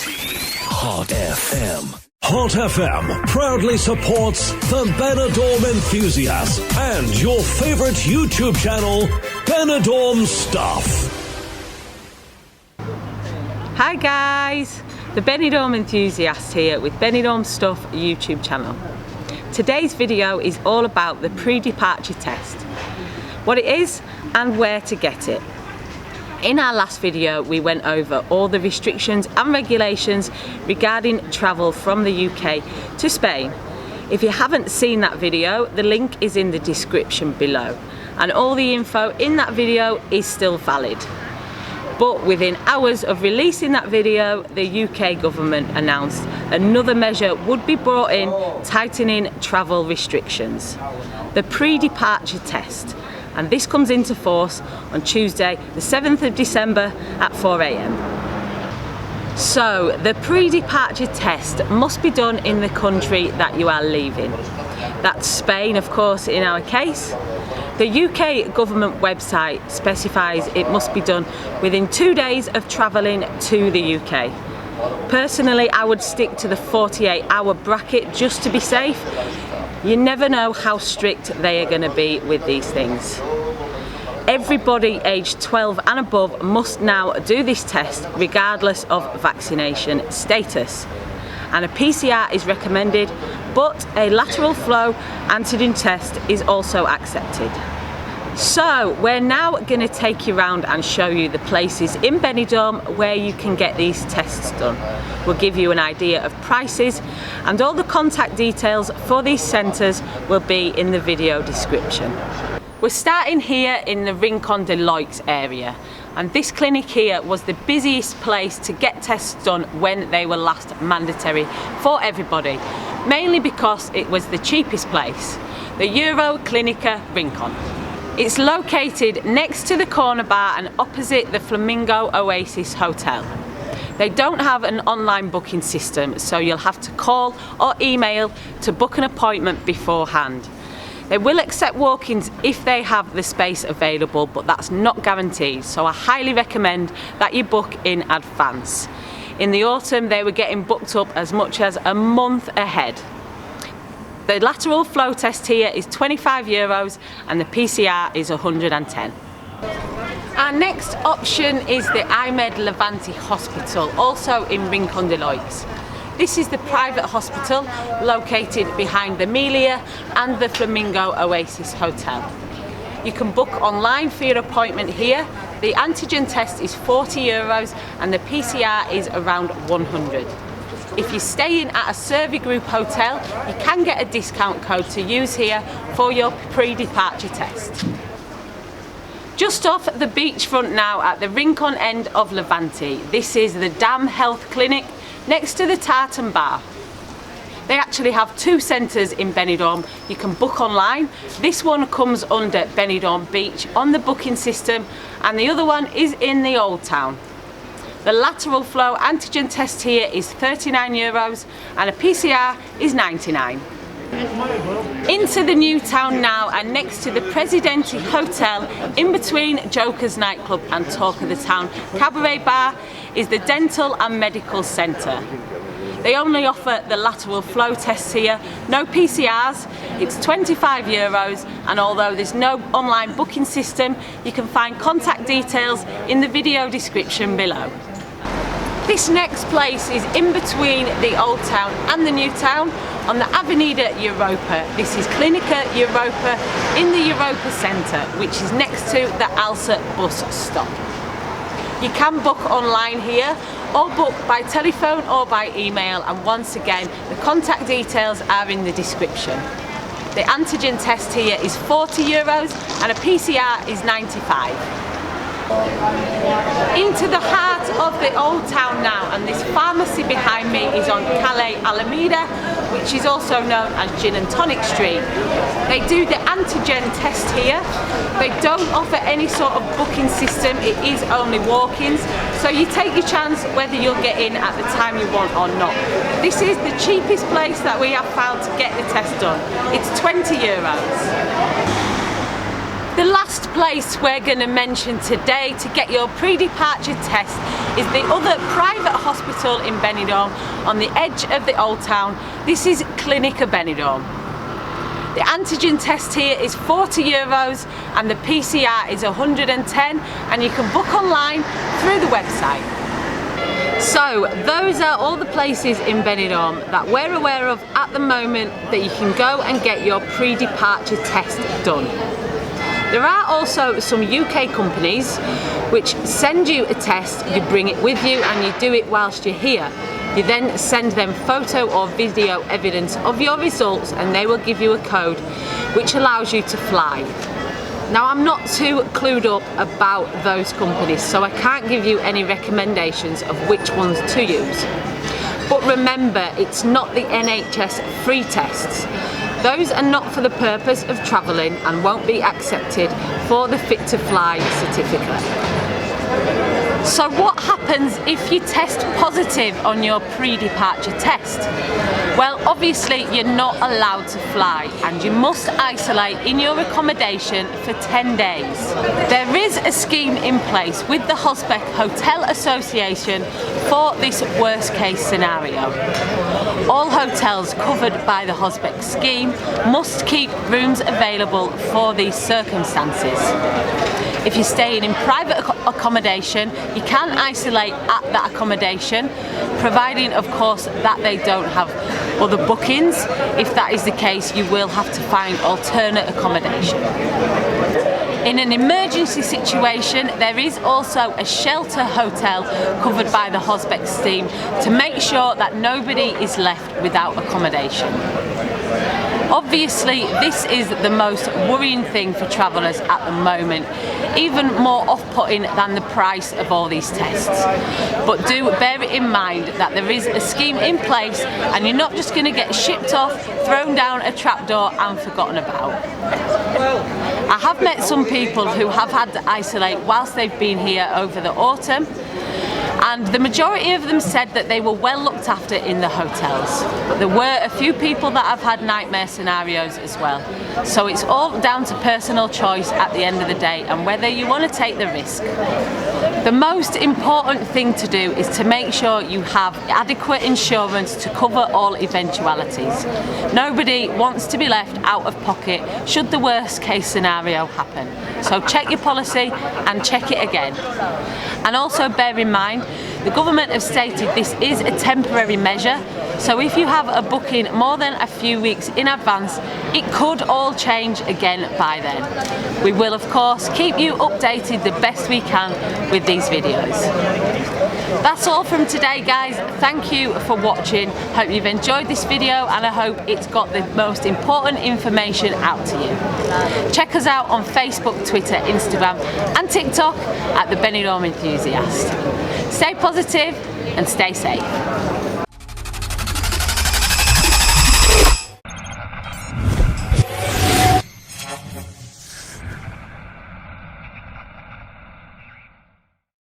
Hot FM. Hot FM proudly supports the Benidorm Enthusiast and your favorite YouTube channel, Benidorm Stuff. Hi guys, the Benidorm Enthusiast here with Benidorm Stuff YouTube channel. Today's video is all about the pre-departure test, what it is and where to get it. In our last video we went over all the restrictions and regulations regarding travel from the UK to Spain. If you haven't seen that video, the link is in the description below, and all the info in that video is still valid. But within hours of releasing that video, the UK government announced another measure would be brought in, tightening travel restrictions. The pre-departure test. And this comes into force on Tuesday, the 7th of December at 4 AM. So, the pre-departure test must be done in the country that you are leaving. That's Spain, of course, in our case. The UK government website specifies it must be done within 2 days of travelling to the UK. Personally, I would stick to the 48-hour bracket just to be safe. You never know how strict they are going to be with these things. Everybody aged 12 and above must now do this test regardless of vaccination status. And a PCR is recommended, but a lateral flow antigen test is also accepted. So we're now going to take you around and show you the places in Benidorm where you can get these tests done. We'll give you an idea of prices, and all the contact details for these centres will be in the video description. We're starting here in the Rincon area, and this clinic here was the busiest place to get tests done when they were last mandatory for everybody, mainly because it was the cheapest place, the Clinica Rincon. It's located next to the corner bar and opposite the Flamingo Oasis Hotel. They don't have an online booking system, so you'll have to call or email to book an appointment beforehand. They will accept walk-ins if they have the space available, but that's not guaranteed, so I highly recommend that you book in advance. In the autumn, they were getting booked up as much as a month ahead. The lateral flow test here is €25 and the PCR is 110. Our next option is the IMED Levante Hospital, also in Rincon. This is the private hospital located behind the Melia and the Flamingo Oasis Hotel. You can book online for your appointment here. The antigen test is €40 and the PCR is around 100. If you're staying at a Survey Group hotel, you can get a discount code to use here for your pre-departure test. Just off the beachfront now at the Rincon end of Levante, this is the Dam Health Clinic next to the Tartan Bar. They actually have two centres in Benidorm. You can book online. This one comes under Benidorm Beach on the booking system, and the other one is in the Old Town. The lateral flow antigen test here is €39 and a PCR is 99. Into the new town now, and next to the Presidente Hotel, in between Joker's nightclub and Talk of the Town Cabaret Bar, is the Dental and Medical Centre. They only offer the lateral flow tests here, no PCRs. It's €25, and although there's no online booking system, you can find contact details in the video description below. This next place is in between the Old Town and the New Town on the Avenida Europa. This is Clinica Europa in the Europa Centre, which is next to the Alsa bus stop. You can book online here or book by telephone or by email, and once again the contact details are in the description. The antigen test here is €40 and a PCR is 95. Into the heart of the Old Town now, and this pharmacy behind me is on Calle Alameda, which is also known as Gin and Tonic Street. They do the antigen test here. They don't offer any sort of booking system, it is only walk-ins, so you take your chance whether you'll get in at the time you want or not. This is the cheapest place that we have found to get the test done. It's €20. The last place we're going to mention today to get your pre-departure test is the other private hospital in Benidorm on the edge of the Old Town. This is Clinica Benidorm. The antigen test here is €40 and the PCR is 110, and you can book online through the website. So those are all the places in Benidorm that we're aware of at the moment that you can go and get your pre-departure test done. There are also some UK companies which send you a test, you bring it with you and you do it whilst you're here. You then send them photo or video evidence of your results and they will give you a code which allows you to fly. Now, I'm not too clued up about those companies, so I can't give you any recommendations of which ones to use. But remember, it's not the NHS free tests. Those are not for the purpose of travelling and won't be accepted for the Fit to Fly certificate. So what happens if you test positive on your pre-departure test? Well, obviously you're not allowed to fly and you must isolate in your accommodation for 10 days. There is a scheme in place with the Hosbeck Hotel Association for this worst case scenario. All hotels covered by the Hosbeck scheme must keep rooms available for these circumstances. If you're staying in private accommodation, you can isolate at that accommodation, providing of course that they don't have other bookings. If that is the case, you will have to find alternate accommodation. In an emergency situation, there is also a shelter hotel covered by the Hosbeck scheme to make sure that nobody is left without accommodation. Obviously, this is the most worrying thing for travellers at the moment, even more off-putting than the price of all these tests. But do bear it in mind that there is a scheme in place and you're not just going to get shipped off, thrown down a trapdoor and forgotten about. I have met some people who have had to isolate whilst they've been here over the autumn, and the majority of them said that they were well looked after in the hotels. But there were a few people that have had nightmare scenarios as well. So it's all down to personal choice at the end of the day and whether you want to take the risk. The most important thing to do is to make sure you have adequate insurance to cover all eventualities. Nobody wants to be left out of pocket should the worst case scenario happen. So check your policy and check it again. And also bear in mind, the government have stated this is a temporary measure, so if you have a booking more than a few weeks in advance, it could all change again by then. We will of course keep you updated the best we can with these videos. That's all from today, guys. Thank you for watching. Hope you've enjoyed this video and I hope it's got the most important information out to you. Check us out on Facebook, Twitter, Instagram and TikTok at the Benidorm Enthusiast. Stay positive and stay safe.